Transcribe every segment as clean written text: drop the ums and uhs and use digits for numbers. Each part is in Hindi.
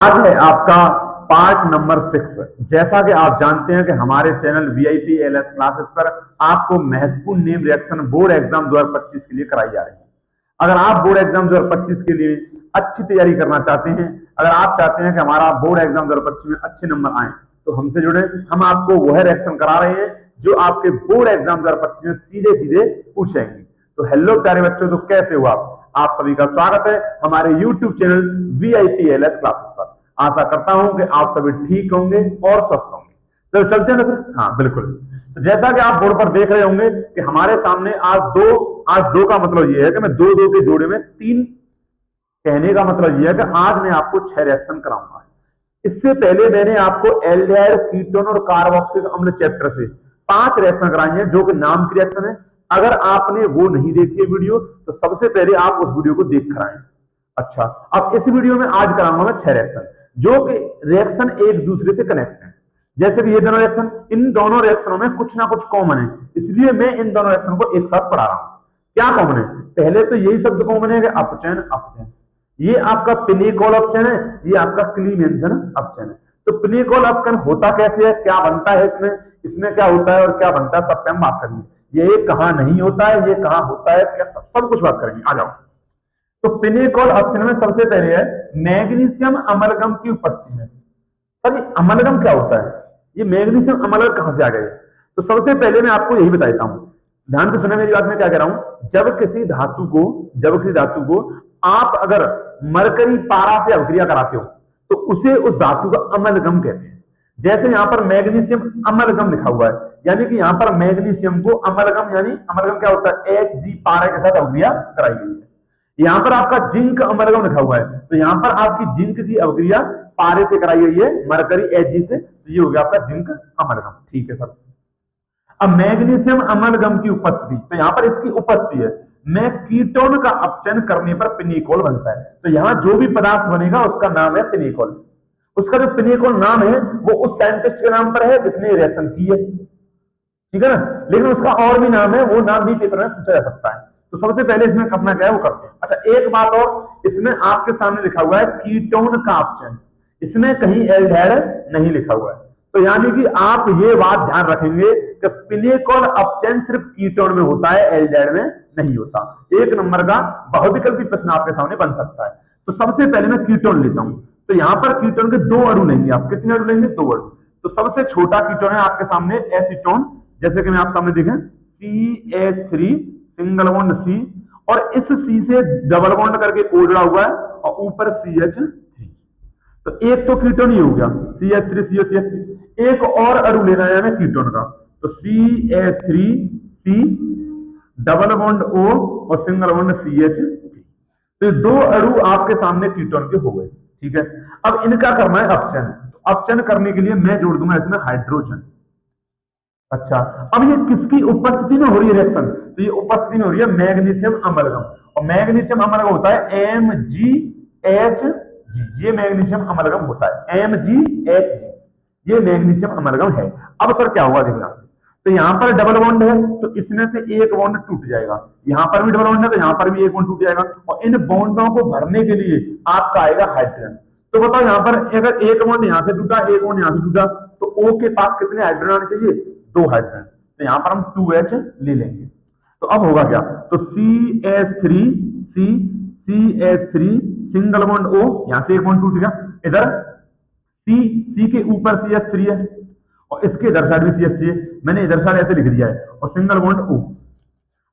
आज है आपका पार्ट नंबर 6। जैसा कि आप जानते हैं कि हमारे चैनल वीआईपी एलएस क्लासेस पर आपको महत्वपूर्ण नेम रिएक्शन बोर्ड एग्जाम 2025 के लिए कराई जा रही है। अगर आप बोर्ड एग्जाम 2025 के लिए अच्छी तैयारी करना चाहते हैं, अगर आप चाहते हैं कि हमारा बोर्ड एग्जाम 2025 में अच्छे नंबर आए, तो हमसे जुड़े। हम आपको वह रिएक्शन करा रहे हैं जो आपके बोर्ड एग्जाम 2025 में सीधे सीधे पूछेंगे। तो हेलो प्यारे बच्चों, तो कैसे हो आप सभी का स्वागत है हमारे YouTube channel VIP LS classes पर। आशा करता हूं कि आप सभी ठीक होंगे और स्वस्थ होंगे। तो चलते हैं ना फिर। हाँ बिल्कुल। तो जैसा कि आप बोर्ड पर देख रहे होंगे कि हमारे सामने आज दो का मतलब यह है कि मैं दो के जोड़े में 3, कहने का मतलब यह है कि आज मैं आपको 6 रिएक्शन कराऊंगा। इससे पहले मैंने आपको एल्डिहाइड, कीटोन और कार्बोक्सिलिक अम्ल चैप्टर से 5 रिएक्शन कराई हैं जो कि नाम की रिएक्शन है। अगर आपने वो नहीं देखी है वीडियो, तो सबसे पहले आप उस वीडियो को देख कर आए। अच्छा, अब इस वीडियो में आज कराऊंगा मैं 6 रिएक्शन, जो कि रिएक्शन एक दूसरे से कनेक्ट है। जैसे कि ये दोनों रिएक्शन, इन दोनों रिएक्शनों में कुछ ना कुछ कॉमन है, इसलिए मैं इन दोनों रिएक्शन को एक साथ पढ़ा रहा हूं। क्या कॉमन है? पहले तो यही शब्द कॉमन है कि अपचयन अपचयन। ये आपका पिनिकोल अपचयन है, ये आपका क्लीमेंसन अपचयन है। तो पिनिकोल अपचयन होता कैसे है, क्या बनता है इसमें क्या होता है और क्या बनता है, सब पे हम बात करेंगे। ये कहां नहीं होता है, ये कहां होता है, क्या सब कुछ बात करेंगे। आ जाओ। तो पिनिकोल अपचयन में सबसे पहले है मैग्नीशियम अमलगम की उपस्थिति में। सर ये अमलगम क्या होता है? ये मैग्नीशियम अमलगम कहां से आ गए? तो सबसे पहले मैं आपको यही बताता हूं, ध्यान से सुने मेरी बात। मैं क्या कह रहा हूं, जब किसी धातु को आप अगर मरकरी पारा से अभिक्रिया कराते हो तो उसे उस धातु का अमलगम कहते हैं। जैसे यहां पर मैग्नीशियम अमलगम लिखा हुआ है, यानी कि यहां पर मैग्नीशियम को अमलगम, यानी अमलगम क्या होता है, Hg पारा के साथ अभिक्रिया कराई गई है। यहां पर आपका जिंक अमलगम लिखा हुआ है, तो यहां पर आपकी जिंक की अभिक्रिया पारे से कराई गई है, मरकरी Hg से, तो ये हो गया आपका जिंक अमलगम। ठीक है सर। अब मैग्नीशियम अमलगम की उपस्थिति, तो यहां पर इसकी उपस्थिति है, में कीटोन का अपचयन करने पर पिनिकोल बनता है। तो यहां जो भी पदार्थ बनेगा उसका नाम है पिनिकोल। उसका जो पिनिकोल नाम है वो उस साइंटिस्ट के नाम पर है जिसने रिएक्शन की है, ठीक है ना। लेकिन उसका और भी नाम है, वो नाम भी पेपर में पूछा जा सकता है। तो सबसे पहले इसमें अपना क्या है वो करते हैं। अच्छा, एक बात और, इसमें आपके सामने लिखा हुआ है कीटोन का अपचयन, इसमें कहीं एल्डिहाइड नहीं लिखा हुआ है। तो यानी कि आप ये बात ध्यान रखेंगे कि पिनिकोल अपचयन सिर्फ कीटोन में होता है, एल्डिहाइड में नहीं होता। एक नंबर का बहुविकल्पी प्रश्न आपके सामने बन सकता है। तो सबसे पहले मैं कीटोन लेता हूं। तो यहां पर कीटोन के 2 अणु लेंगे आप। कितने अणु लेंगे? 2 अणु। तो सबसे छोटा कीटोन है आपके सामने एसीटोन, जैसे कि मैं आप सामने देखें CH3 सिंगल बॉन्ड C, और इस C से डबल बॉन्ड करके O जुड़ा हुआ है और ऊपर CH3। तो एक तो कीटोन ही हो गया CH3 CH3। एक और अणु लेना है हमें कीटोन का, तो CH3C डबल बॉन्ड O और सिंगल बॉन्ड CH3। तो ये 2 अणु आपके सामने कीटोन के हो गए। ठीक है, अब इनका करना है अपचयन। तो अपचयन करने के लिए मैं जोड़ दूंगा इसमें हाइड्रोजन। अच्छा, अब ये किसकी उपस्थिति में हो रही है रिएक्शन? तो ये उपस्थिति में हो रही है मैग्नीशियम अमलगम, और मैग्नीशियम अमलगम होता है MgHg। ये मैग्नीशियम अमलगम होता है MgHg, ये मैग्नीशियम अमलगम है। अब सर क्या होगा देखना, तो यहां पर डबल बॉन्ड है तो इसमें से एक बॉन्ड टूट जाएगा, यहां पर भी डबल बॉन्ड है तो यहां पर भी एक बॉन्ड टूट जाएगा, और इन बॉन्डों को भरने के लिए आपका आएगा हाइड्रोजन। तो बताओ यहां पर अगर एक बॉन्ड यहां से टूटा, एक बॉन्ड यहां से टूटा, तो O के पास कितने हाइड्रोजन आने चाहिए? 2 हाइड्रोजन। तो यहां पर हम 2H ले लेंगे। तो अब होगा क्या, तो CH3 सिंगल बॉन्ड O, यहां से एक बॉन्ड टूट गया, इधर C के ऊपर CH3 है और इसके इधर साइड भी CH3 है, मैंने इधर साइड ऐसे लिख दिया है, और सिंगल बॉन्ड O।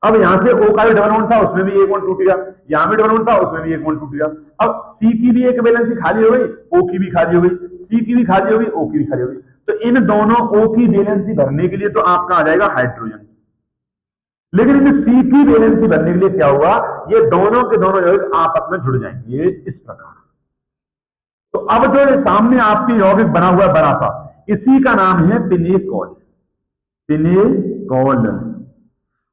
अब यहां से O का भी डबल बॉन्ड था, उसमें भी एक बॉन्ड टूट गया, यहां भी डबल बॉन्ड था, उसमें भी एक बॉन्ड टूट गया। अब C की भी एक वैलेंसी खाली हो गई, O की भी खाली हो गई, C की भी खाली हो गई, O की भी खाली हो गई। तो इन दोनों O की वैलेंसी भरने के लिए तो आपका आ जाएगा हाइड्रोजन, लेकिन इन C की वैलेंसी भरने के लिए क्या होगा, ये दोनों के दोनों यौगिक आपस में जुड़ जाएंगे इस प्रकार। तो अब जो सामने आपके यौगिक बना हुआ है बड़ा सा, इसी का नाम है पिनिकोल। पिनिकोल।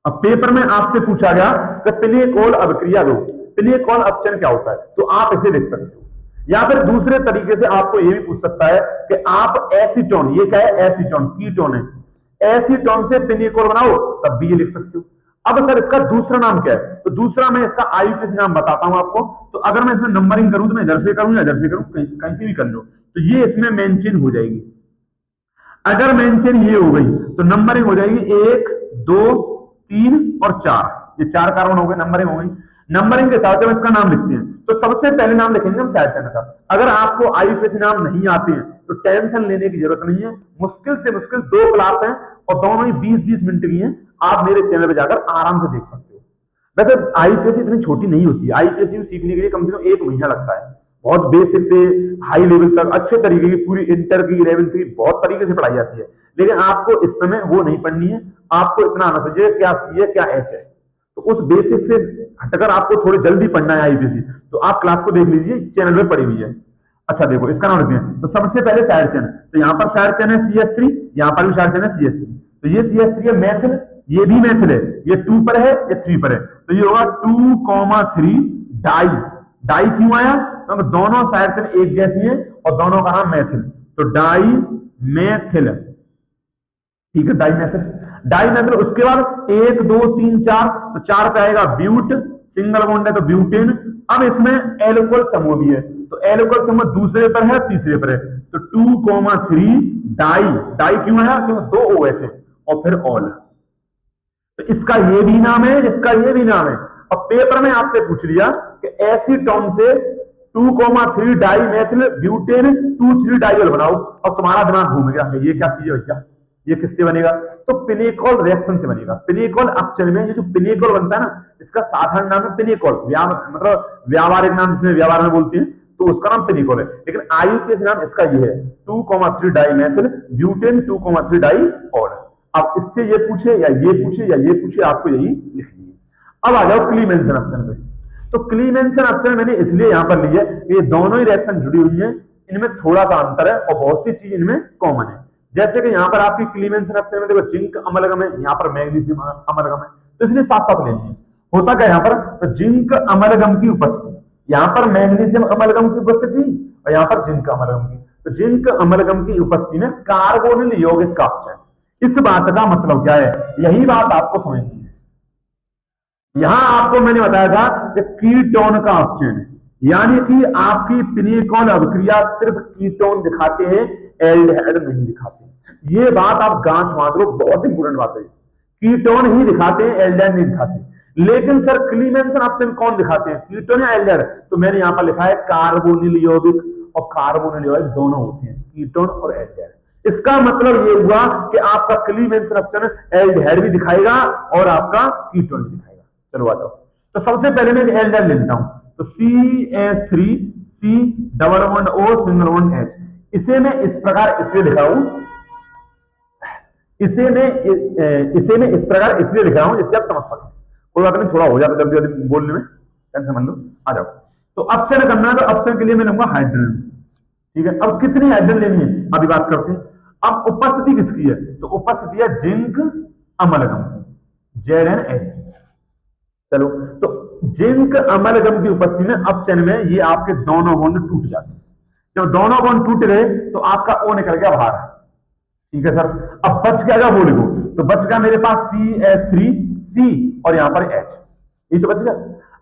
अब पेपर में आपसे पूछा गया कि पिनिकोल अभिक्रिया दो, पिनिकोल अपचयन क्या होता है, तो आप इसे लिख सकते हो। या फिर दूसरे तरीके से आपको यह भी पूछ सकता है कि आप एसीटोन, ये क्या है एसीटोन, कीटोन है, एसीटोन से पिनिकोल बनाओ, तब भी ये लिख सकते हो। अब सर इसका दूसरा नाम क्या है? तो दूसरा मैं इसका आईयूपीएसी नाम बताता हूं आपको। तो अगर मैं इसमें नंबरिंग करूं तो मैं इधर से करूं या इधर से करूं, कहीं से भी कर लो, तो ये इसमें मेन चेन हो जाएगी। अगर मेन चेन ये हो गई तो नंबरिंग हो जाएगी 1 2 3 और 4, ये 4 कार्बन हो गए, नंबरिंग हो गई। नंबरिंग के साथ जब इसका नाम लिखते हैं तो सबसे पहले नाम लिखेंगे हम साइड चेन का। अगर आपको आईयूपीएसी नाम नहीं आते हैं तो टेंशन लेने की जरूरत नहीं है, मुश्किल से मुश्किल 2 क्लास है और दोनों ही 20-20 मिनट की हैं, आप मेरे चैनल पे जाकर आराम से देख सकते हो। वैसे आईपीएससी इतनी छोटी नहीं होती है, आईपीएससी सीखने के लिए कम से कम 1 महीना लगता है। बहुत बेसिक से हाई लेवल तक अच्छे तरीके की पूरी इंटर की 11वीं की बहुत तरीके से पढ़ाई जाती है, लेकिन आपको इस समय वो नहीं पढ़नी है। आपको इतना आना चाहिए क्या सी है क्या एच है, तो उस बेसिक से हटकर आपको थोड़ी जल्दी पढ़ना है आईपीएससी, तो आप क्लास को देख लीजिए, चैनल पे पढ़ी हुई है। अच्छा देखो इसका नाम रखते हैं, तो सबसे पहले साइड चेन, तो यहाँ पर साइड चेन है CS3, यहाँ पर भी साइड चेन है CS3, तो ये CS3 है मैथिल, ये भी मैथिल है, ये 2 पर है, ये 3 पर है, तो ये होगा 2,3 डाई। डाई क्यों आया? क्योंकि दोनों साइड चेन एक जैसी है और दोनों का नाम मैथिल, तो डाई मैथिल, ठीक है, डाई मैथिल। डाई मैथिल उसके बाद 1 2 3 4, तो 4 पे आएगा ब्यूट, सिंगल बॉन्ड है तो ब्यूटेन। अब इसमें एल्कोहल समूह भी है, तो एल्कोहल समूह दूसरे पर है तीसरे पर है, तो 2,3 डाई। डाई क्यों आया? क्योंकि 2 OH है और फिर ऑल, तो इसका ये भी नाम है, इसका ये भी नाम है। अब पेपर में आपसे पूछ लिया कि एसीटोन से 2,3 डाई मैथिल ब्यूटेन 2,3 डाइल बनाओ, और तुम्हारा दिमाग घूम गया ये क्या चीज है भैया, ये किससे बनेगा? तो पिनेकोल रिएक्शन से बनेगा। पिनेकोल अक्षर में ये जो पिनेकोल बनता है ना, इसका साधारण नाम है पिनेकोल, मतलब व्यावहारिक नाम जिसमें व्यवहार में बोलते हैं, तो उसका नाम पिनेकोल है, लेकिन आईयूपीएसी नाम इसका ये है 2,3 di methyl butane 2,3 di ol. अब इससे ये पूछे या ये पूछे या ये पूछे, आपको यही लिखनी है। अब आ जाओ क्लीमेंसन ऑप्शन पे। तो क्लीमेंसन ऑप्शन मैंने इसलिए यहां पर ली है कि ये दोनों ही रिएक्शन जुड़ी हुई है, इनमें थोड़ा सा अंतर है और बहुत सी चीज इनमें कॉमन है। जैसे कि यहाँ पर आपकी क्लीमेंसन ऑप्शन में देखो जिंक अमलगम है, यहाँ पर मैग्नीशियम अमलगम है, तो इसलिए साथ साथ लेनी है। होता क्या यहाँ पर, तो जिंक अमलगम की उपस्थिति, यहाँ पर मैग्नीशियम अमलगम की उपस्थिति और यहाँ पर जिंक अमलगम की, तो जिंक अमलगम की उपस्थिति में कार्बोनिल यौगिक का ऑप्शन। इस बात का मतलब क्या है, यही बात आपको समझनी है। यहां आपको मैंने बताया था कि कीटोन का ऑप्शन है, यानी कि आपकी पिनेकोल अभिक्रिया सिर्फ कीटोन दिखाते हैं, एल्डिहाइड नहीं दिखाते। ये बात आप गांठ बांध लो, बहुत इंपोर्टेंट बात है। कीटोन ही दिखाते हैं, एल्डिहाइड नहीं दिखाते। लेकिन सर क्लीमेंसन ऑप्शन कौन दिखाते हैं, कीटोन या एल्डिहाइड? तो मैंने यहां पर लिखा है कार्बोनिल यौगिक, और कार्बोनिल यौगिक दोनों होते हैं, कीटोन और एल्डिहाइड। इसका मतलब ये हुआ कि आपका क्लीमेंसन ऑप्शन एल्डिहाइड भी दिखाएगा और आपका कीटोन भी दिखाएगा। चलो आ जाओ, तो सबसे पहले मैं एल्डिहाइड ले लेता हूं, तो CH3 C double bond O single bond H। इसे मैं इस प्रकार इसलिए लिखा हूं, इसे मैं इस प्रकार इसलिए लिखा हूं जिससे आप समझ सकें। कोई बात नहीं, थोड़ा हो जाता जल्दी जल्दी बोलने में, टेंशन मत लो। आ जाओ, तो ऑप्शन करना है, तो ऑप्शन के लिए मैं लूंगा हाइड्रोजन, ठीक है। अब कितनी हाइड्रोजन लेनी है अभी बात करते हैं। अब उपस्थिति किसकी है, तो उपस्थिति है जिंक अमलगम की, ZnH। चलो, तो जिंक अमलगम की उपस्थिति में ऑप्शन में ये आपके दोनों बॉन्ड टूट जाते हैं। जब दोनों बॉन्ड टूट गए तो आपका O निकल गया बाहर, ठीक है सर। अब बच गया वो लिखो, तो बच गया मेरे पास CH3C और यहां पर H, ये तो बच गया।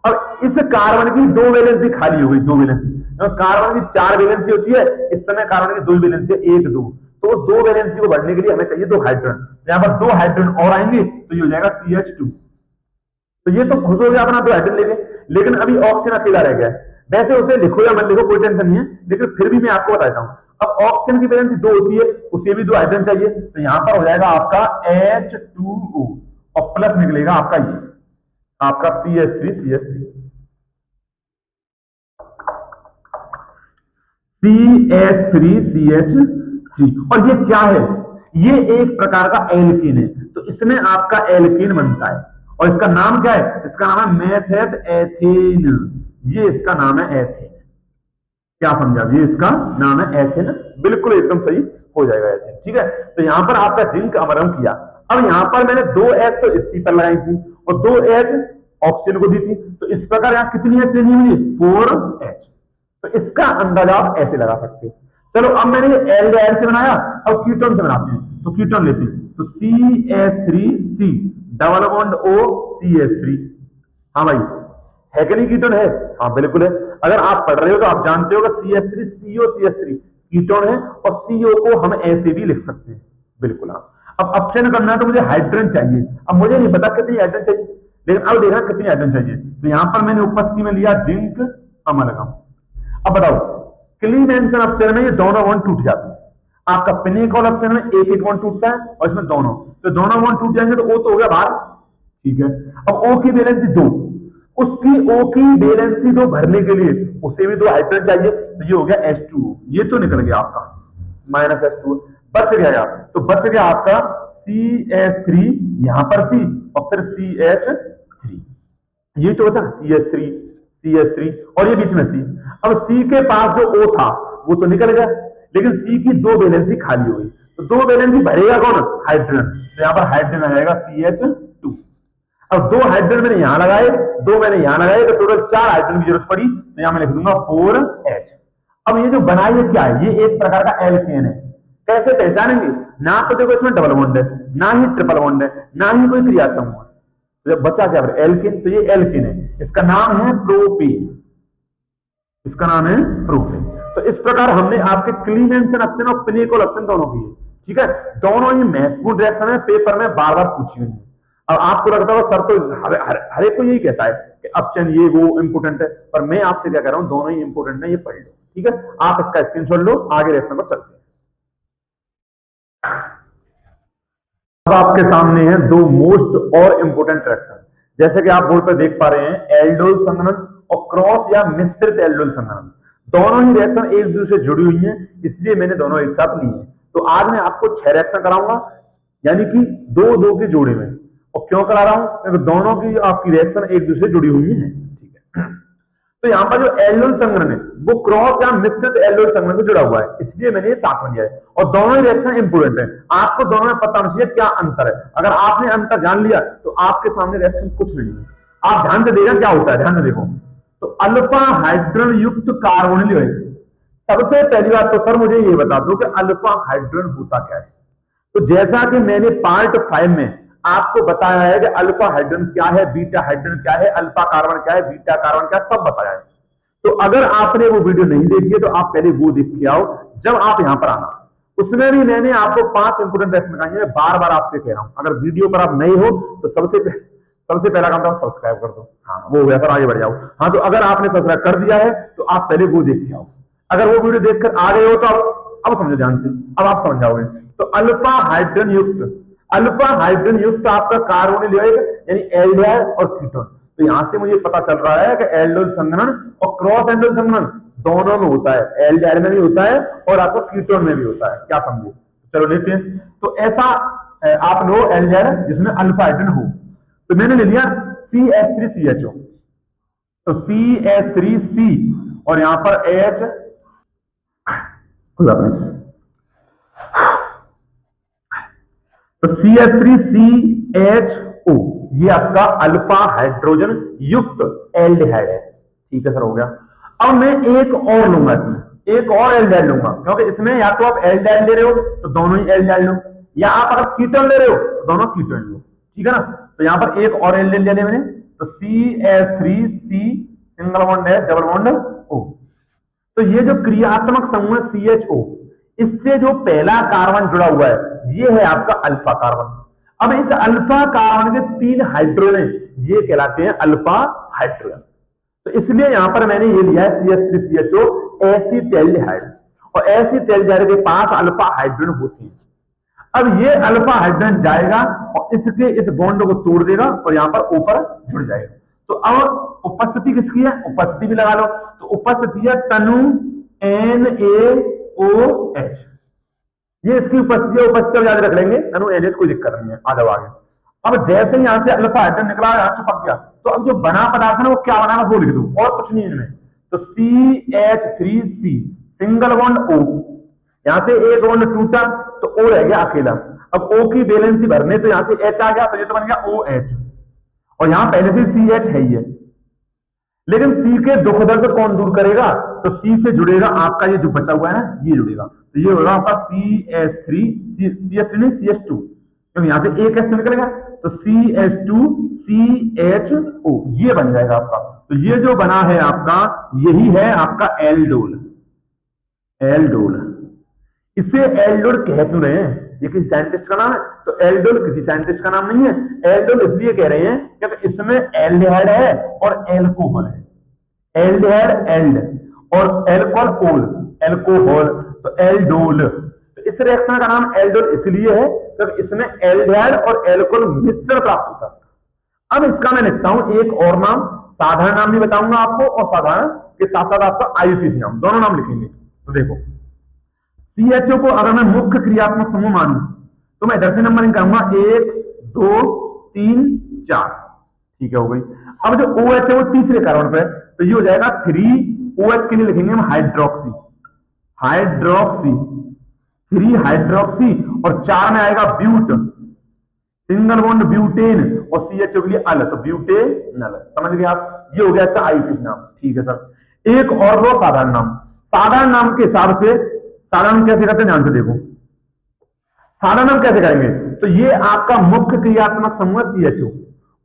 अब इस कार्बन की 2 वैलेंसी खाली हो गई, 2 वैलेंसी। कार्बन की 4 वैलेंसी होती है, इस समय कार्बन की 2 वैलेंसी है, 1 2, तो उस 2 वैलेंसी को भरने के लिए हमें चाहिए 2 हाइड्रोजन। यहां पर 2 हाइड्रोजन और आएंगे तो ये हो जाएगा CH2। तो ये तो खुश हो गया अपना 2 हाइड्रोजन लेके, लेकिन अभी ऑक्सीजन अकेला रह गया है। वैसे उसे लिखो या मत लिखो कोई टेंशन नहीं है, लेकिन फिर भी मैं आपको बताता हूं। अब ऑक्सीजन की वैलेंसी 2 होती है, उसे भी 2 हाइड्रोजन चाहिए, तो यहां पर हो जाएगा आपका H2O और प्लस निकलेगा आपका ये आपका CH3 CH3 CH3 CH3। और ये क्या है, ये एक प्रकार का एल्कीन है, तो इसमें आपका एल्कीन बनता है और इसका नाम क्या है, इसका नाम है मेथेट एथेन। ये इसका नाम है एथेन, क्या समझा, ये इसका नाम है एथेन, बिल्कुल एकदम सही हो जाएगा एथेन, ठीक है। तो यहां पर आपका जिंक अमलगम किया। अब यहां पर मैंने 2 H तो इसी पर लगाई थी और 2 H ऑक्सीजन को दी थी, तो इस प्रकार यहां कितनी H लेनी होगी, 4 H। तो इसका अंदाजा आप ऐसे लगा सकते हो। चलो अब मैंने एल्डिहाइड से बनाया, अब कीटोन से बनाते हैं। तो कीटोन लेते हैं, तो CH3C double bond O CH3। हाँ भाई, है कि नहीं कीटोन है? हाँ बिल्कुल है। अगर आप पढ़ रहे हो तो आप जानते हो कि CH3CO CH3 कीटोन है, और CO को हम ऐसे भी लिख सकते हैं। बिल्कुल हाँ। अब ऑप्शन करना है तो मुझे हाइड्रोजन चाहिए। अब मुझे नहीं पता कितनी हाइड्रोजन चाहिए, लेकिन अब देखना कितनी हाइड्रोजन चाहिए। तो यहां पर मैंने उपस्थिति में लिया जिंक अमलगम। अब बताओ, क्लीन एंसन ऑप्शन में ये दोनों बॉन्ड टूट जाते हैं। आपका पिनेकॉल ऑप्शन में एक एक बॉन्ड टूटता है, और इसमें दोनों, तो दोनों बॉन्ड टूट जाएंगे तो O तो हो गया बाहर। ठीक है, अब O की वैलेंसी 2, उसकी O की वैलेंसी 2 भरने के लिए उसे भी 2 हाइड्रोजन चाहिए, तो ये हो गया H2O। ये तो निकल गया आपका -H2O, बच गया। तो बच गया आपका CH3, यहां पर C और फिर CH3, ये तो बचा CH3 और ये बीच में C। अब C के पास जो O था वो तो निकल गया, लेकिन C की 2 वैलेंसी खाली हुई, तो 2 वैलेंसी भरेगा कौन? हाइड्रोजन। तो यहां पर हाइड्रोजन आ जाएगा CH2। अब 2 हाइड्रोजन मैंने यहां लगाए, 2 मैंने यहां लगाए, तो टोटल 4 हाइड्रोजन की जरूरत पड़ी, तो यहां मैं लिख दूंगा 4H। अब ये जो बनाई है क्या है? ये एक प्रकार का एल्केन है। कैसे पहचानेंगे? ना तो देखो इसमें डबल बॉन्ड है, ना ही ट्रिपल बॉन्ड है, ना ही कोई क्रिया समूह है, तो जब बचा क्या? एल्केन। तो ये एल्केन है, इसका नाम है प्रोपेन, इसका नाम है प्रोपेन। तो इस प्रकार हमने आपके क्लीन एंसन ऑप्शन और पिनेकॉल ऑप्शन दोनों किए। ठीक है, दोनों ही महत्वपूर्ण रिएक्शन है, पेपर में बार बार पूछी हुई है। अब आपको लगता है सर तो हर एक को यही कहता है कि ऑप्शन ये वो इंपोर्टेंट है, पर मैं आपसे क्या कह रहा हूं, दोनों ही इंपोर्टेंट है, ये पढ़ लो। ठीक है, आप इसका स्क्रीनशॉट लो, आगे रिएक्शन पर चलते हैं। अब आपके सामने है 2 मोस्ट और इंपोर्टेंट रिएक्शन, जैसे कि आप बोर्ड पर देख पा रहे हैं, एल्डोल संघनन और क्रॉस या मिश्रित एल्डोल संघनन। दोनों ही रिएक्शन एक दूसरे से जुड़ी हुई हैं, इसलिए मैंने दोनों एक साथ ली हैं। तो आज मैं आपको 6 रिएक्शन कराऊंगा, यानी कि 2-2 के जोड़े में। और क्यों करा रहा हूं? क्योंकि दोनों की आपकी रिएक्शन एक दूसरे से जुड़ी हुई है। ठीक है, तो यहां पर जो एल्डोल संघनन है वो क्रॉस या मिश्रित एल्डोल संघनन से जुड़ा हुआ है, इसलिए मैंने ये साथ में लिया है। और दोनों ही रिएक्शन इंपोर्टेंट है, आपको दोनों में पता होना चाहिए क्या अंतर है। अगर आपने अंतर जान लिया तो आपके सामने रिएक्शन कुछ नहीं है। आप ध्यान से देखना क्या होता है, ध्यान से देखो। तो अल्फा हाइड्रोजन युक्त कार्बोनिल है। सबसे पहली बात तो सर मुझे ये बता दो कि अल्फा हाइड्रोजन होता क्या है। तो जैसा कि मैंने पार्ट 5 में आपको बताया है कि अल्फा हाइड्रोजन क्या है, बीटा हाइड्रोजन क्या है, अल्फा कार्बन क्या है, बीटा कार्बन क्या है, सब बताया है। तो अगर आपने वो वीडियो नहीं देखी है तो आप पहले वो देख के आओ, जब आप यहां पर आना। उसमें भी मैंने आपको 5 इंपोर्टेंट रिएक्शन बताई है, बार बार आपसे कह रहा हूं। अगर वीडियो पर आप नए हो तो सबसे पहला काम तो आप सब्सक्राइब कर दो। हाँ वो हो गया सर, आगे बढ़ जाओ। हाँ, तो अगर आपने सब्सक्राइब कर दिया है तो आप पहले वो देख के आओ। अगर वो वीडियो देखकर आ गए हो तो अब समझो ध्यान से, अब आप समझ जाओगे। तो अल्फा हाइड्रोजन युक्त आपका कार्बोनिल यानी एल्डिहाइड और कीटोन। तो यहां से मुझे पता चल रहा है कि एल्डोल संघनन और क्रॉस एल्डोल संघनन दोनों में होता है, एल्डिहाइड में भी होता है और आपको कीटोन में भी होता है। क्या समझे? चलो देखते हैं। तो ऐसा आप लो एल्डिहाइड जिसमें अल्फा हाइड्रोजन हो, तो मैंने ले लिया CH3CHO, तो CH3C और यहां पर H, तो CH3CHO ये आपका अल्फा हाइड्रोजन युक्त एल्डिहाइड है। ठीक है सर, हो गया। अब मैं एक और लूंगा, इसमें एक और एल्डिहाइड लूंगा, क्योंकि इसमें या तो आप एल्डिहाइड ले रहे हो तो दोनों ही एल्डिहाइड लो, या आप अगर कीटोन ले रहे हो तो दोनों कीटोन लो। ठीक है ना? तो यहां पर एक और एल्डिहाइड ले लिया मैंने, तो CH3C सिंगल बॉन्ड है, डबल बॉन्ड O। तो ये जो क्रियात्मक समूह CHO, इससे जो पहला कार्बन जुड़ा हुआ है ये है आपका अल्फा कार्बन। अब इस अल्फा कार्बन के 3 हाइड्रोजन ये कहलाते हैं अल्फा हाइड्रोजन। तो इसलिए यहां पर मैंने ये लिया है CH3CHO एसिटेल्डिहाइड, और एसिटेल्डिहाइड के पास अल्फा हाइड्रोजन होती है। अब ये अल्फा हाइड्रोजन जाएगा और इसके इस बॉन्ड को तोड़ देगा और यहां पर ऊपर जुड़ जाएगा। तो अब उपस्थिति किसकी है? उपस्थिति भी लगा लो, तो उपस्थिति है तनु NaOH, ये इसकी उपस्थिति है। उपस्थिति याद रख लेंगे, तनु NaOH, कोई दिक्कत नहीं है, आ जाओ आगे। अब जैसे ही यहां से अल्फा हाइड्रोजन निकला, यहां चिपक गया, तो अब जो बना पदार्थ है ना वो क्या बना वो लिख दो, और कुछ नहीं इनमें। तो CH3C सिंगल बॉन्ड O, यहां से एक बॉन्ड टूटा तो O रह गया अकेला। अब O की वैलेंसी भरने तो यहां से H आ गया, तो ये तो बन गया OH, और यहां पहले से CH है ही है। लेकिन सी के दुख दर्द कौन दूर करेगा? तो सी से जुड़ेगा आपका ये जो बचा हुआ है ना, ये जुड़ेगा, तो ये होगा आपका CH3, CH3 नहीं CH2, क्योंकि यहां से एक एस निकलेगा, तो CH2CHO ये बन जाएगा आपका। तो ये जो बना है आपका, यही है आपका एल्डोल। एल्डोल, इसे एल्डोल कह क्यों रहे हैं? ये किसी साइंटिस्ट का नाम है? तो एल्डोल किसी साइंटिस्ट का नाम नहीं है। एल्डोल इसलिए कह रहे हैं क्योंकि इसमें एल्डिहाइड है और एल्कोहल है। एल्डिहाइड एल्ड और एल्कोहल एल्कोहल, तो एल्डोल। तो इस रिएक्शन का नाम एल्डोल इसलिए है क्योंकि इसमें एल्डिहाइड और एल्कोहल मिश्रण प्राप्त होता है। अब इसका मैं लिखता हूं एक और नाम, साधारण नाम भी बताऊंगा आपको और साधारण के साथ साथ आपका IUPAC नाम, दोनों नाम लिखेंगे। तो देखो CHO को अगर मैं मुख्य क्रियात्मक समूह मानूं तो मैं इधर से नंबरिंग करूंगा 1 2 3 4, ठीक है, हो गई। अब जो OH है वो तीसरे कार्बन पे, तो ये हो जाएगा 3OH के लिए लिखेंगे हम हाइड्रोक्सी, हाइड्रोक्सी 3 हाइड्रोक्सी, और 4 में आएगा ब्यूट, सिंगल बॉन्ड ब्यूटेन, और CHO के लिए अल, तो ब्यूटेनल। समझ गए आप? ये हो गया इसका IUPAC नाम, ठीक है सर। एक और लो साधारण नाम। साधारण नाम के हिसाब से साधारण कैसे करते हैं, ध्यान से देखो। साधारण नाम कैसे करेंगे? तो ये आपका मुख्य क्रियात्मक समूह CHO,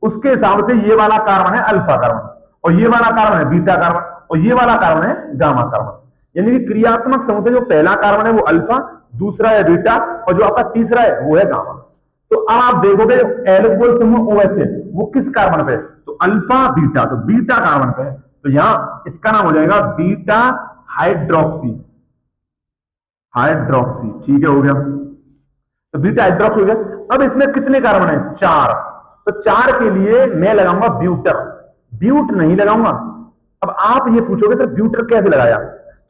उसके हिसाब से ये वाला कार्बन है अल्फा कार्बन, और ये वाला कार्बन है बीटा कार्बन, और ये वाला कार्बन है गामा कार्बन। यानी कि क्रियात्मक समूह से जो पहला कार्बन है वो अल्फा, दूसरा है बीटा, और जो आपका तीसरा है वो है गामा। तो अब आप देखोगे एल्कोहल समूह OH है वो किस कार्बन पे? तो अल्फा बीटा, तो बीटा कार्बन पे। तो यहां इसका नाम हो जाएगा बीटा हाइड्रोक्सी, हाइड्रोक्सी, ठीक है, हो गया। तो बीटा हाइड्रोक्सी हो गया। अब इसमें कितने कार्बन है? 4, तो 4 के लिए मैं लगाऊंगा ब्यूटर, ब्यूट नहीं लगाऊंगा। अब आप ये पूछोगे सर ब्यूटर कैसे लगाया?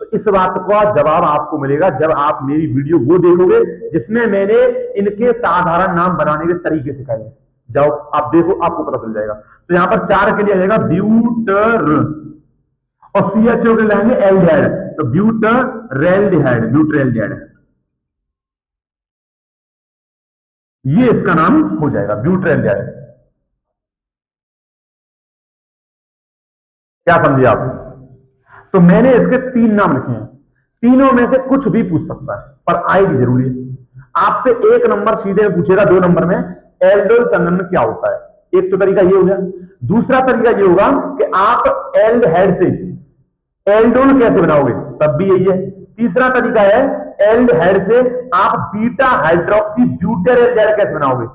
तो इस बात का जवाब आपको मिलेगा जब आप मेरी वीडियो वो देखोगे जिसमें मैंने इनके साधारण नाम बनाने के तरीके सिखाए हैं। जाओ आप देखो, आपको पता चल जाएगा। तो यहां पर 4 के लिए आ जाएगा ब्यूटर, और CHO के लिए एल्डिहाइड, तो ब्यूटरेल्डिहाइड, ब्यूटरेल्डिहाइड, ये इसका नाम हो जाएगा ब्यूटरेल्डिहाइड। क्या समझे आप? तो मैंने इसके 3 नाम लिखे हैं, तीनों में से कुछ भी पूछ सकता है, पर आएगी जरूरी है। आपसे 1 नंबर सीधे पूछेगा, 2 नंबर में एल्डोल संघनन क्या होता है। एक तो तरीका ये हो गया। दूसरा तरीका ये होगा कि आप एल्डिहाइड से एल्डोल कैसे बनाओगे, तब भी यही है। तीसरा तरीका है एल्डिहाइड से आप बीटा हाइड्रोक्सी ब्यूटेरेल्डिहाइड कैसे बनाओगे।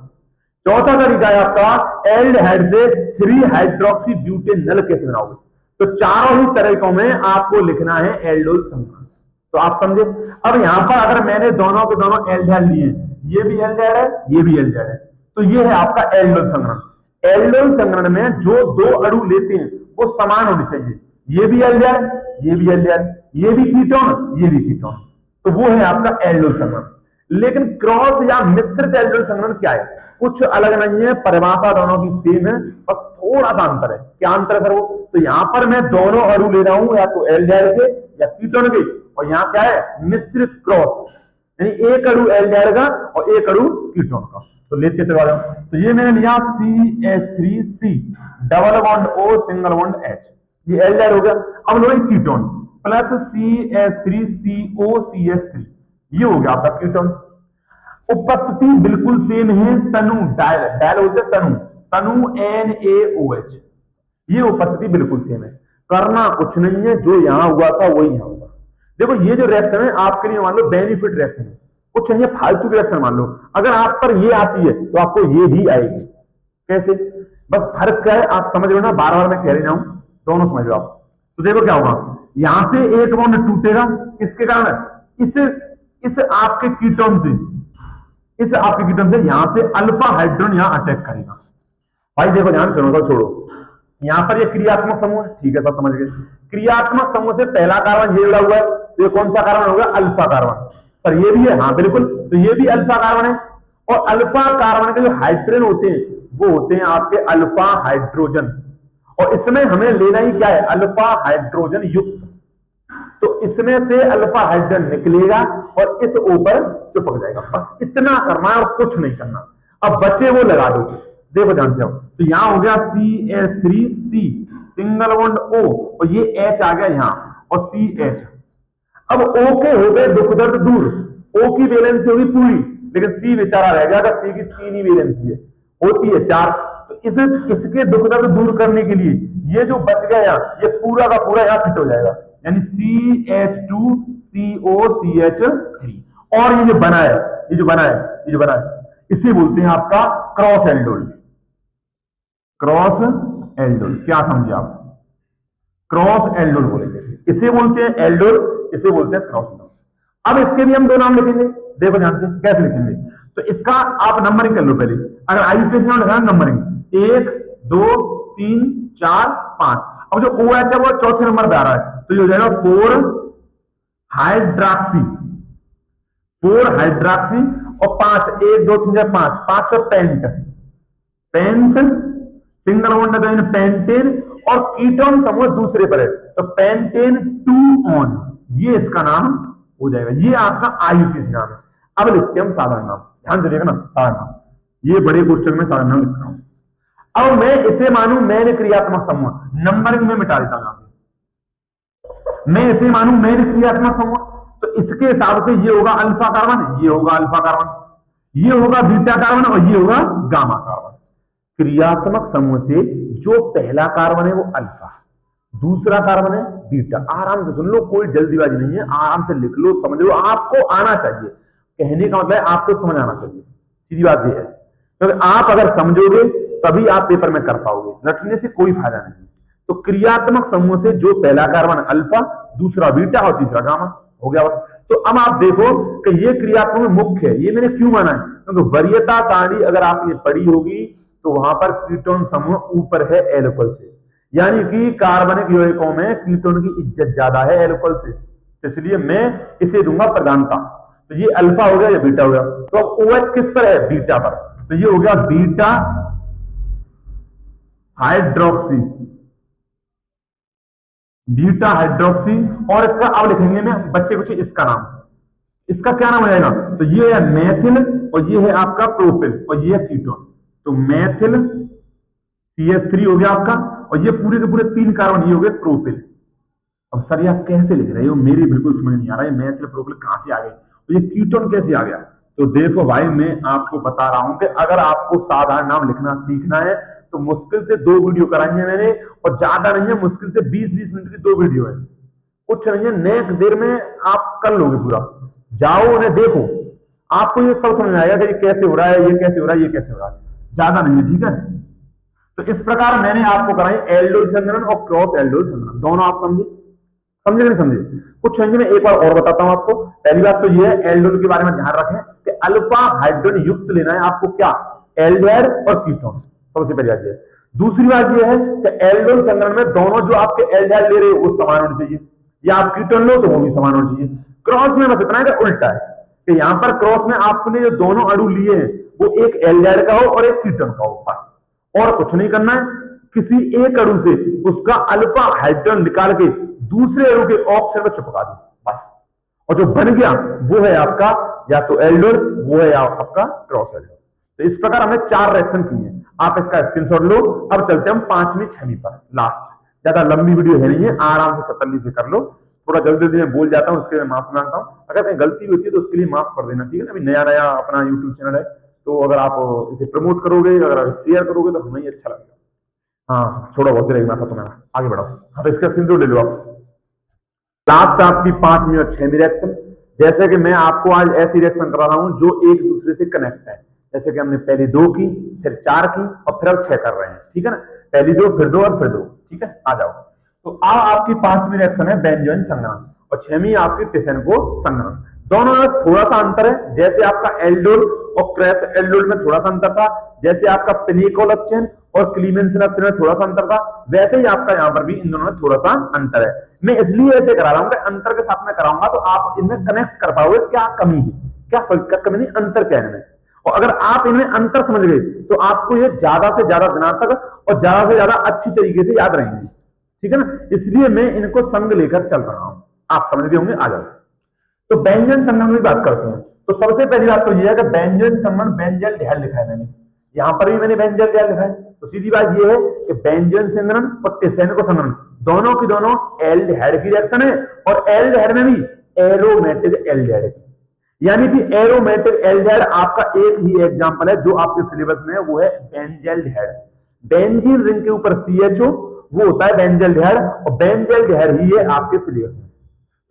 चौथा तरीका है आपका एल्डिहाइड से 3 हाइड्रोक्सी ब्यूटेनल कैसे बनाओगे। तो चारों ही तरीकों में आपको लिखना है एल्डोल संघनन। तो आप समझे? अब यहां पर अगर मैंने दोनों के दोनों एल्डिहाइड लिए, ये भी एल्डिहाइड है, ये भी एल्डिहाइड है, तो ये है आपका एल्डोल संघनन। एल्डोल संघनन में जो 2 अणु लेते हैं वो समान होने चाहिए, ये भी एल्डिहाइड, ये भी एल्डिहाइड, ये भी कीटोन, ये भी कीटोन, तो वो है आपका एल्डोल संघनन। लेकिन क्रॉस या मिश्रित एल्डोल संघनन क्या है? कुछ अलग नहीं है, परिभाषा दोनों की सेम है, बस थोड़ा सा अंतर है। क्या अंतर है सर वो? तो यहां पर मैं दोनों अणु ले रहा हूं, या तो एल्डिहाइड के या कीटोन के, और यहां क्या है? मिश्रित क्रॉस, यानी एक अणु एल्डिहाइड का और एक अणु कीटोन का। तो लेते चलो, तो ये मैंने लिया CH3C double bond O single bond H, ये एल्डिहाइड हो गया। अब लो कीटोन प्लस CH3COCH3, ये हो गया आपका कीटोन। उपस्थिति बिल्कुल सेम है, तनु डायल, डायल बोलते तनु, तनु NaOH, ये उपस्थिति बिल्कुल सेम है। करना कुछ नहीं है, जो यहां हुआ था वही यहां होगा। देखो ये जो रिएक्शन है आपके लिए मान लो बेनिफिट रिएक्शन है, कुछ नहीं है फालतू की रिएक्शन मान लो। अगर आप पर ये आती है तो आपको ये भी आएगी। कैसे? बस फर्क क्या है आप समझ लो ना, बार बार मैं कह रही हूं, दोनों समझ लो आप। तो देखो क्या होगा, यहां से एक बॉन्ड टूटेगा, किसके कारण? इस आपके कीटोन से, इस आपके कीटोन से यहां से अल्फा हाइड्रोजन यहां अटैक करेगा। भाई देखो ध्यान सुनो, छोड़ो, यहां पर ये क्रियात्मक समूह है, ठीक है सब समझ गए। क्रियात्मक समूह से पहला कार्बन ये जुड़ा हुआ है, तो ये कौन सा कार्बन होगा? Alpha carbon. सर ये भी है, हाँ बिल्कुल, तो ये भी अल्फा कार्बन है। और अल्फा कार्बन के जो हाइड्रोजन होते हैं वो होते हैं आपके अल्फा हाइड्रोजन, और इसमें हमें लेना ही क्या है? अल्फा हाइड्रोजन युक्त। तो इसमें से अल्फा हाइड्रोजन निकलेगा और इस ऊपर चिपक जाएगा। बस इतना करना है और कुछ नहीं करना। अब बचे वो लगा दो, देखो ध्यान से। तो यहां हो गया CH3C सिंगल बॉन्ड O और ये H आ गया यहाँ और CH। अब O के हो गए दुख दर्द दूर, O की वैलेंसी होगी पूरी, लेकिन C बेचारा रह गया। अगर C की 3 ही वैलेंसी है, होती है 4, तो इसके दुख दर्द दूर करने के लिए ये जो बच गया ये पूरा का पूरा यहाँ फिट हो जाएगा, यानी CH2COCH3। और ये जो बना है, इसे बोलते हैं आपका क्रॉस एल्डोल। क्रॉस एल्डोल क्या समझे आप? क्रॉस एल्डोल बोलेंगे, इसे बोलते हैं एल्डोल, इसे बोलते हैं क्रॉस एल्डोल। अब इसके भी हम दो नाम लिखेंगे, देखो ध्यान से कैसे लिखेंगे। तो इसका आप नंबरिंग कर लो पहले। अगर आईयूपीएसी नाम लिखा है नंबरिंग 1 2 3 4 5। अब जो OH है वो चौथे नंबर पे आ रहा है, तो ये हो जाएगा 4 हाइड्रॉक्सी, 4 हाइड्रॉक्सी और 5 1 2 3 4 5 5 का पेंट, सिंगल बॉन्ड है पेंटेन, और कीटोन समूह दूसरे पर है तो पेंटेन 2 ऑन, ये इसका नाम हो जाएगा। ये आपका आईयूपीएसी नाम है। अब लिखते हैं हम साधारण नाम, ध्यान से देखना साधारण नाम, ये बड़े क्वेश्चन में साधारण नाम लिख रहा हूं। अब मैं इसे मानूं मैंने क्रियात्मक समूह, नंबरिंग में मिटा देता हूं। मैं इसे मानूं मैंने क्रियात्मक समूह, तो इसके हिसाब से ये होगा अल्फा कार्बन, ये होगा अल्फा कार्बन, ये होगा बीटा कार्बन और ये होगा गामा कार्बन। क्रियात्मक समूह से जो पहला कार्बन है वो अल्फा, दूसरा कार्बन है बीटा। आराम से सुन लो, कोई जल्दीबाजी नहीं है, आराम से लिख लो, समझ लो, आपको आना चाहिए। कहने का मतलब है आपको समझ आना चाहिए, सीधी बात ये है। क्योंकि आप अगर समझोगे तभी आप पेपर में कर पाओगे, रटने से कोई फायदा नहीं। तो क्रियात्मक समूह से जो पहला कार्बन अल्फा, दूसरा बीटा और तीसरा गामा, हो गया बस। तो अब आप देखो कि ये क्रियात्मक मुख्य है, ये मैंने क्यों माना है, क्योंकि वरीयता सारणी अगर आपने पढ़ी होगी तो वहां पर कीटोन समूह ऊपर है एल्कोहल से, यानी कि कार्बनिक यौगिकों में कीटोन की इज्जत ज्यादा है एल्कोहल से, इसलिए मैं इसे दूंगा प्रधानता। तो ये अल्फा हो गया, ये बीटा हो गया। तो अब OH किस पर है? बीटा पर, तो ये हो गया बीटा हाइड्रोक्सी, बीटा हाइड्रोक्सी। और इसका अब लिखेंगे मैं बच्चे कुछ इसका नाम, इसका क्या नाम हो जाएगा? तो ये है मेथिल और ये है आपका प्रोपिल और ये है कीटोन। तो मेथिल CH3 हो गया आपका, और ये पूरे के पूरे 3 कार्बन ये हो गए प्रोपिल। अब सर आप कैसे लिख रहे हो, मेरी बिल्कुल समझ नहीं आ रहा है, मेथिल प्रोपिल कहां से आ गए, तो ये कीटोन कैसे आ गया? तो देखो भाई मैं आपको बता रहा हूं कि अगर आपको साधारण नाम लिखना सीखना है तो मुश्किल से 2 वीडियो कराई है मैंने, और ज्यादा नहीं है, मुश्किल से 20-20 मिनट की 2 वीडियो है, कुछ नहीं है, नेक्स्ट देर में आप कर लोगे पूरा। जाओ उन्हें देखो, आपको ये सब समझ आएगा कि ये कैसे हो रहा है, ये कैसे हो रहा है, ये कैसे हो रहा है, ज्यादा नहीं है, ठीक है। तो इस प्रकार मैंने आपको कराई एल्डोल संघनन और क्रॉस एल्डोल संघनन, दोनों आप समझे नहीं समझे? कुछ समझे, मैं एक बार और बताता हूं आपको। पहली बात तो ये है, एल्डोल के बारे में ध्यान रखें कि अल्फा हाइड्रोजन युक्त लेना है आपको, क्या? एल्डिहाइड और कीटोन, सबसे पहली बात ये। दूसरी बात ये है कि एल्डोल संघनन में दोनों जो आपके एल्डिहाइड ले रहे हो वो समान होने चाहिए, या आप कीटोन लो तो वो भी समान होने चाहिए। क्रॉस में बस इतना है कि उल्टा है कि यहां पर क्रॉस में आपने जो दोनों अणु लिए हैं वो एक एल्डिहाइड का हो और एक कीटोन का हो, बस, और कुछ नहीं करना है। किसी एक अणु से उसका अल्फा हाइड्रोजन निकाल के दूसरे अणु के ऑक्सीजन में चिपका दो, बस, और जो बन गया वो है आपका या तो एल्डोल, वो है आपका क्रॉस एल्डोल। तो इस प्रकार हमने 4 रिएक्शन की हैं, आप इसका स्क्रीनशॉट लो। अब चलते हैं हम 5वीं 6वीं पर, लास्ट। ज्यादा लंबी वीडियो है नहीं है, आराम से सतर्ली से कर लो, थोड़ा जल्दी जल्दी में बोल जाता हूं, उसके लिए माफी मांगता हूं। अगर कहीं गलती भी होती है तो उसके लिए माफ कर देना, ठीक है ना। अभी नया नया अपना यूट्यूब चैनल है, तो अगर आप इसे प्रमोट करोगे, अगर शेयर करोगे तो हमें ही अच्छा लगेगा। हाँ, छोड़ो बहुत रहेगा तो मेरा, आगे बढ़ाओ। हाँ, तो इसका स्क्रीनशॉट ले लो आप। लास्ट आपकी 5वीं और 6वीं रिएक्शन, जैसे कि मैं आपको आज ऐसी रिएक्शन करा रहा हूं जो एक दूसरे से कनेक्ट है, जैसे कि हमने पहली 2 की, फिर 4 की और फिर अब 6 कर रहे हैं, ठीक है ना। पहली 2 फिर 2 और फिर 2, ठीक है। आ जाओ। तो आपकी 5वीं रिएक्शन है बेंजोइन संघनन और 6वीं आपकी टिसेनको संघनन। दोनों में थोड़ा सा अंतर है, जैसे आपका एल्डोल और क्रॉस एल्डोल में थोड़ा सा अंतर था, जैसे आपका पिनिकोलब चेन और क्लीमेंसन चेन में थोड़ा सा अंतर था, वैसे ही आपका यहाँ पर भी इन दोनों में थोड़ा सा अंतर है। मैं इसलिए ऐसे करा रहा हूं कि अंतर के साथ में कराऊंगा तो आप इनमें कनेक्ट कर पाओगे क्या कमी है, क्या कमी नहीं, अंतर क्या है इनमें। और अगर आप इनमें अंतर समझ गए तो आपको ये ज्यादा से ज्यादा दिनों तक और ज्यादा से ज्यादा अच्छी तरीके से याद रहेंगे, ठीक है ना। इसलिए मैं इनको संग लेकर चल रहा हूं, आप समझ गए होंगे। आ जाओ। तो बेंजोइन संघनन की बात करते हैं। तो सबसे पहली बात तो यह है कि बेंजोइन संघनन बेंजल ढाल लिखा है मैंने, यहां पर भी मैंने बेंजल ढाल लिखा है, तो सीधी बात ये है कि बेंजीन संघनन और टेसेनको संघनन दोनों की दोनों एल्डिहाइड की रिएक्शन है, और एल्डिहाइड में भी एरोमेटिक एल्डिहाइड है। यानी कि एरोमेटिक एल्डिहाइड आपका एक ही एग्जांपल है जो आपके सिलेबस में है, वो है बेंजील्डिहाइड। बेंजीन रिंग के ऊपर CHO वो होता है बेंजील्डिहाइड, और बेंजील्डिहाइड ही है आपके सिलेबस में।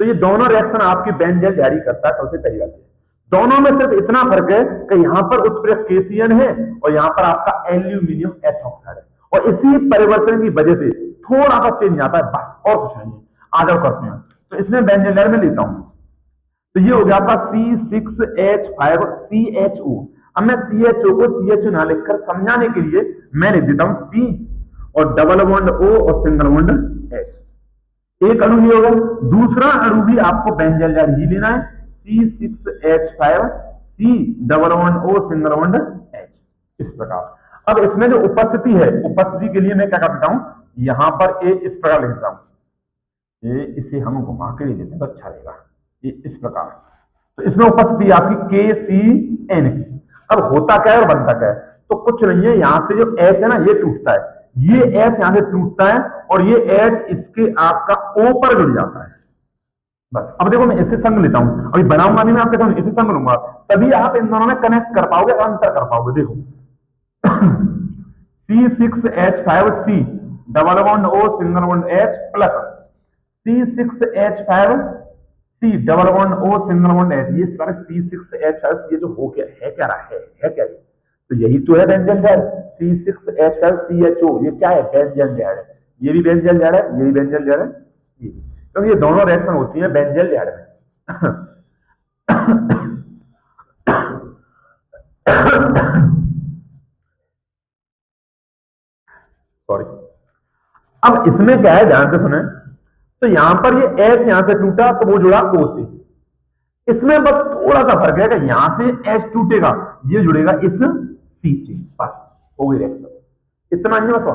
तो ये दोनों रिएक्शन आपकी बेंजील्डिहाइड ही करता है। सबसे पहली बात है दोनों में सिर्फ इतना फर्क है कि यहां पर उत्प्रेरक केसीएन है और यहां पर आपका एल्यूमिनियम एथॉक्साइड है, और इसी परिवर्तन की वजह से थोड़ा सा चेंज आता है, बस और कुछ नहीं है। आगे करते हैं, तो इसमें बेंजील्डिहाइड में लेता हूं, तो ये हो गया आपका C6H5CHO। अब मैं CHO को CHO ना लिखकर समझाने के लिए मैं लिख देता हूं C और डबल बॉन्ड O और सिंगल बॉन्ड H। एक अणु ये होगा, दूसरा अणु भी आपको बेंजील्डिहाइड ही लेना है, C6H5C double bond O single bond H, इस प्रकार। अब इसमें जो उपस्थिति है, उपस्थिति के लिए मैं क्या कर देता हूं, यहां पर इस प्रकार लिख देता हूं, इसे हम घुमा के लिख देते हैं तो अच्छा रहेगा, इस प्रकार। तो इसमें उपस्थिति आपकी KCN की। अब होता क्या है और बनता क्या है, तो कुछ नहीं है, यहां से जो H है ना ये टूटता है, ये H यहां से टूटता है और ये H इसके आपका O पर जुड़ जाता है, बस। अब देखो मैं इसे संग लेता हूं, अभी बनाऊंगा नहीं मैं आपके सामने, इसे संग लूंगा, तभी आप इन दोनों में कनेक्ट कर पाओगे, अंतर कर पाओगे। देखो C6H5C double bond O single bond H plus C6H5C double bond O single bond H, ये सारे C6H5 ये जो हो क्या है, क्या रहा है क्या ये? तो यही तो है बेंजील्डिहाइड। C6H5CHO ये क्या है, बेंजील्डिहाइड है। ये भी बेंजील्डिहाइड है, ये भी बेंजील्डिहाइड है, क्योंकि ये दोनों रिएक्शन होती है बेंजील्डिहाइड में। सॉरी। अब इसमें क्या है, ध्यान से सुने, तो यहां पर ये H यहां से टूटा तो वो जुड़ा O से। इसमें बस थोड़ा सा फर्क है कि यहां से H टूटेगा, ये जुड़ेगा इस C से, बस हो गई रिएक्शन, इतना ही बस।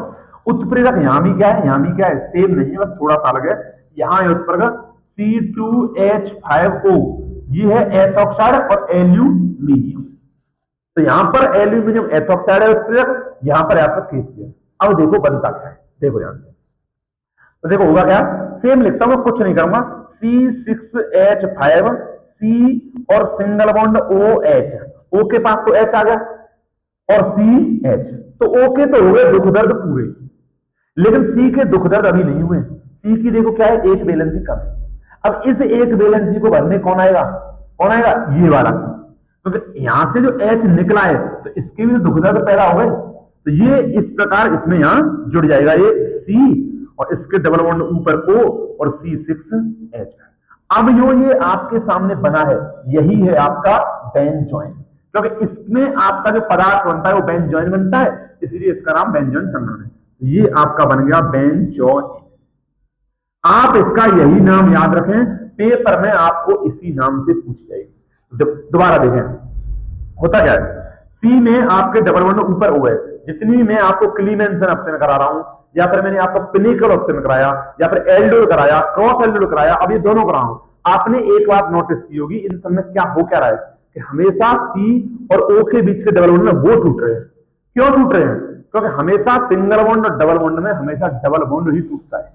उत्प्रेरक यहां भी क्या है, यहां भी क्या है, सेम नहीं है, बस थोड़ा सा अलग है। यहां है उत्प्रेरक C2H5O, ये है एथॉक्साइड और एल्यूमिनियम, तो यहां पर एल्यूमिनियम एथॉक्साइड है उत्प्रेरक, यहां पर आपका KCl। अब देखो बनता क्या है, देखो ध्यान से, तो देखो होगा क्या, सेम लिखता हूं, कुछ नहीं करूंगा, C6H5C और सिंगल बॉन्ड OH, O के पास तो H आ गया और CH, तो O के तो हो गए दुख दर्द पूरे, लेकिन C के दुख दर्द अभी नहीं हुए। C की देखो क्या है, एक वैलेंसी कम है। अब इस एक वैलेंसी को भरने कौन आएगा, कौन आएगा, ये वाला C, क्योंकि यहां से जो H निकला है तो इसके भी दुख दर्द पैदा हो गए, तो ये इस प्रकार इसमें यहां जुड़ जाएगा ये C और इसके डबल बॉन्ड ऊपर O और C6H। अब जो ये आपके सामने बना है यही है आपका बेंजोइन, क्योंकि इसमें आपका जो पदार्थ बनता है वो बेंजोइन बनता है, इसलिए इसका नाम बेंजोइन संघनन है। ये आपका बन गया बेंजोइन। आप इसका यही नाम याद रखें, पेपर में आपको इसी नाम से पूछ जाएगी। दोबारा देखें होता क्या है, C में आपके डबल बॉन्ड ऊपर O है, जितनी मैं आपको क्लीमेंसन ऑप्शन करा रहा हूं, या फिर मैंने आपको पिनिकल ऑप्शन कराया, या फिर एल्डोल कराया, क्रॉस एल्डोल कराया, अब ये दोनों करा हूं, आपने एक बात नोटिस की होगी, इन सब में क्या हो क्या रहा है कि हमेशा C और O के बीच के डबल बॉन्ड में वो टूट रहे हैं। क्यों टूट रहे हैं, क्योंकि हमेशा सिंगल बॉन्ड और डबल बॉन्ड में हमेशा डबल बॉन्ड ही टूटता है।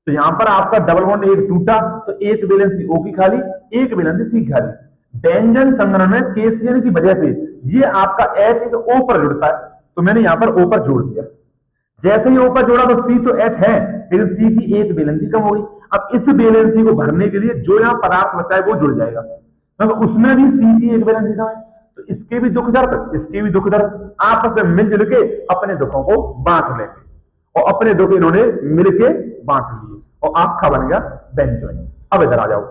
तो यहां पर आपका डबल बॉन्ड एक टूटा तो एक वैलेंसी O की खाली, एक वैलेंसी C की खाली। बेंजन संघनन में KCl की वजह से ये आपका H इस O पर जुड़ता है, तो मैंने यहां पर O पर जोड़ दिया। जैसे ही O पर जोड़ा तो C तो H है, लेकिन C की एक वैलेंसी कम हो गई। अब इस वैलेंसी को भरने के लिए जो यहां पदार्थ बचा है वो जुड़ जाएगा, तो उसमें भी C की एक वैलेंसी कम है, तो इसके भी दुख दर्द, इसके भी दुख दर्द, आपस में मिलजुल के अपने दुखों को बांट लेंगे, और अपने दुख इन्होंने मिलके बांट लिए और आपका बन गया बेंजोइन। अब इधर आ जाओ,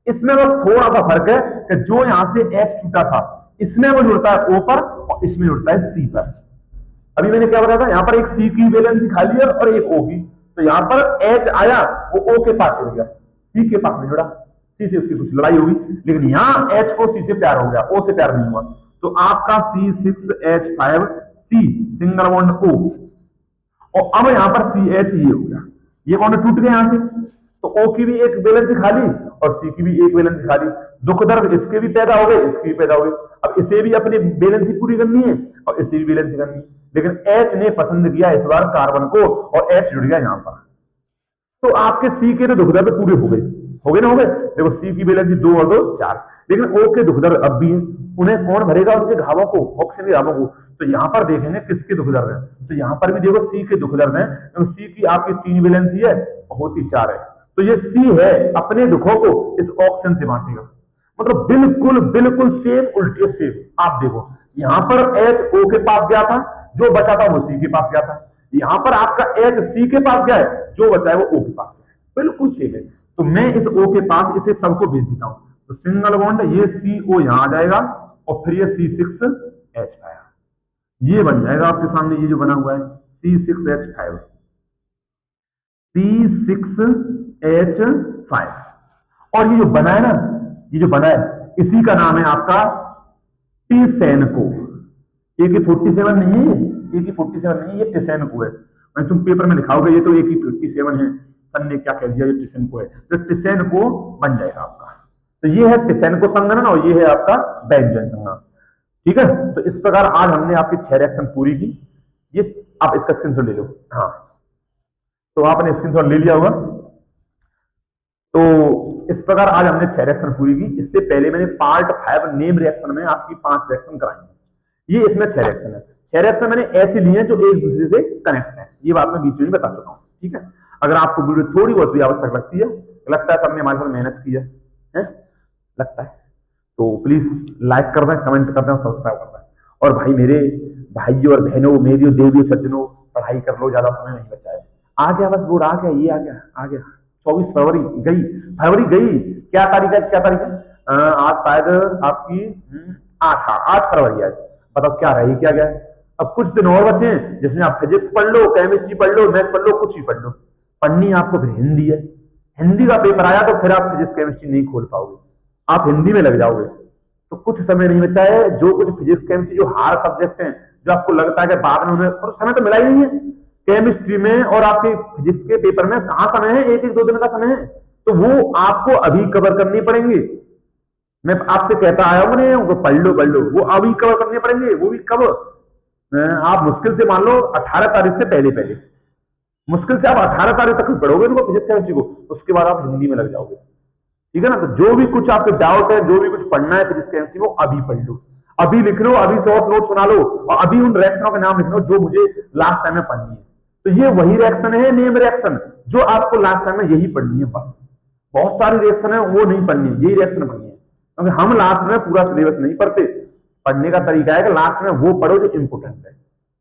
इसमें बस थोड़ा सा फर्क है कि जो यहां से H टूटा था इसमें वो जुड़ता है O पर और इसमें जुड़ता है C पर। अभी मैंने क्या बताया था, यहां पर एक C की वैलेंसी खाली है और एक O की, तो यहां पर H आया वो O के पास जुड़ गया, C के पास नहीं जुड़ा, C से उसकी कुछ लड़ाई होगी, लेकिन यहां H को C से प्यार हो गया, O से प्यार नहीं हुआ, तो आपका C6H5C सिंगल बॉन्ड O, और अब यहां पर CH ये हो गया, ये बॉन्ड टूट गया यहां से, तो O की भी एक वैलेंसी खाली और C की भी एक वैलेंसी खाली, दुख दर्द इसके भी पैदा हो गए, इसके भी पैदा हो गए। अब इसे भी अपनी बैलेंस पूरी करनी है और इसे भी बैलेंस करनी है, लेकिन H ने पसंद किया इस बार कार्बन को और H जुड़ गया यहां पर। तो आपके C के तो दुख दर्द पूरे हो गए ना, हो गए। देखो C की बैलेंस 2 और 2 4, लेकिन O के दुख दर्द अब भी है। उन्हें कौन भरेगा? उनके घावों को, ऑक्सीजन के घावों को। तो यहां पर देखेंगे किसके दुख दर्द है, तो यहां पर भी देखो C के दुख दर्द है, तो C की आपकी 3 वैलेंसी है, होती 4 है। तो ये C है अपने दुखों को इस ऑक्सीजन से बांटेगा, मतलब बिल्कुल बिल्कुल सेम उल्टे सेम। आप देखो यहां पर H O के पास गया था, जो बचा था वो C के पास गया था। यहां पर आपका H C के पास गया है, जो बचा है वो O के पास गया है, बिल्कुल सेम है। तो मैं इस O के पास इसे सबको भेज देता हूं, तो सिंगल बॉन्ड ये CO यहां आ जाएगा और फिर ये C6H5 ये बन जाएगा आपके सामने, ये जो बना हुआ है C6H5 C6H5। और ये जो बना है ना, ये जो बना है इसी का नाम है आपका टिसेनको। AK47 नहीं है, AK47 नहीं, ये टिसेनको है। मैं तुम पेपर में लिखाओगे ये तो AK57 है, सन ने क्या कह दिया, ये टिसेनको है। तो टिसेनको बन जाएगा आपका। तो ये है टिसेनको संघनन और ये है आपका बेंजन संघनन। ठीक है, तो इस प्रकार आज हमने आपकी 6 रिएक्शन पूरी की। ये आप इसका स्क्रीनशॉट ले लो। हाँ, तो आपने स्क्रीनशॉट ले लिया होगा। तो इस प्रकार आज हमने 6 रिएक्शन पूरी की। इससे पहले मैंने पार्ट 5 नेम रिएक्शन में आपकी 5 रिएक्शन कराई। ये इसमें 6 रिएक्शन है। 6 रिएक्शन मैंने ऐसी ली है जो एक दूसरे से कनेक्ट है, ये बात मैं बीच में बता चुका हूं। ठीक है, अगर आपको वीडियो थोड़ी बहुत भी आवश्यक लगती है, लगता है सबने हमारे साथ मेहनत की है लगता है, तो प्लीज लाइक कर दें, कमेंट कर दें और सब्सक्राइब कर दें। और भाई मेरे भाइयों और बहनों, मेरी देवियों सज्जनों, पढ़ाई कर लो, ज्यादा समय नहीं बचा है। आ गया बस बोर्ड, आ गया, ये आ गया, आ गया। 24 फरवरी गई, फरवरी गई। क्या तारीख है, क्या तारीख है? आज शायद आपकी 8 फरवरी आज। बताओ क्या रही, क्या गया? अब कुछ दिन और बचे हैं जिसमें आप फिजिक्स पढ़ लो, केमिस्ट्री पढ़ लो, मैथ पढ़ लो, कुछ ही पढ़ लो। पढ़नी आपको फिर हिंदी है। हिंदी का पेपर आया तो फिर आप फिजिक्स केमिस्ट्री नहीं खोल पाओगे, आप हिंदी में लग जाओगे। तो कुछ समय नहीं बचा है। जो कुछ फिजिक्स केमिस्ट्री जो हार्ड सब्जेक्ट हैं, जो आपको लगता है कि बाद में उन्हें, और समय तो मिला ही नहीं है। केमिस्ट्री में और आपके फिजिक्स के पेपर में कहां समय है, 1-2 दिन का समय है, तो वो आपको अभी कवर करनी पड़ेंगे। मैं आपसे कहता आया हूं नहीं, पढ़ लो पढ़ लो, वो अभी कवर करने पड़ेंगे। वो भी कब? आप मुश्किल से मान लो 18 तारीख से पहले पहले, मुश्किल से आप 18 तारीख तक पढ़ोगे उनको फिजिक्स केमिस्ट्री को, उसके बाद आप हिंदी में लग जाओगे। ठीक है ना? तो जो भी कुछ आपके डाउट है, जो भी कुछ पढ़ना है फिजिक्स केमिस्ट्री को, अभी पढ़ लो, अभी लिख लो, अभी शॉर्ट नोट सुना लो, और अभी उन रिएक्शनों के नाम लिख लो जो मुझे लास्ट टाइम में पढ़नी है। तो ये वही रिएक्शन है, नेम रिएक्शन, जो आपको लास्ट टाइम में यही पढ़नी है बस। बहुत सारी रिएक्शन है वो नहीं पढ़नी है, यही रिएक्शन पढ़नी है। क्योंकि हम लास्ट में पूरा सिलेबस नहीं पढ़ते। पढ़ने का तरीका है कि लास्ट में वो पढ़ो जो इंपोर्टेंट है,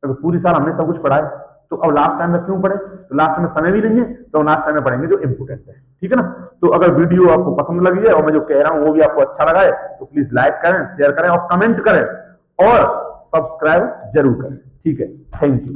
क्योंकि पूरी साल हमने सब कुछ पढ़ा है, तो अब लास्ट टाइम में क्यों पढ़े? तो लास्ट में समय भी नहीं है, तो लास्ट टाइम में पढ़ेंगे जो इंपोर्टेंट है। ठीक है ना? तो अगर वीडियो आपको पसंद लगी है और मैं जो कह रहा हूं वो भी आपको अच्छा लगा है, तो प्लीज लाइक करें, शेयर करें और कमेंट करें और सब्सक्राइब जरूर करें। ठीक है, थैंक यू।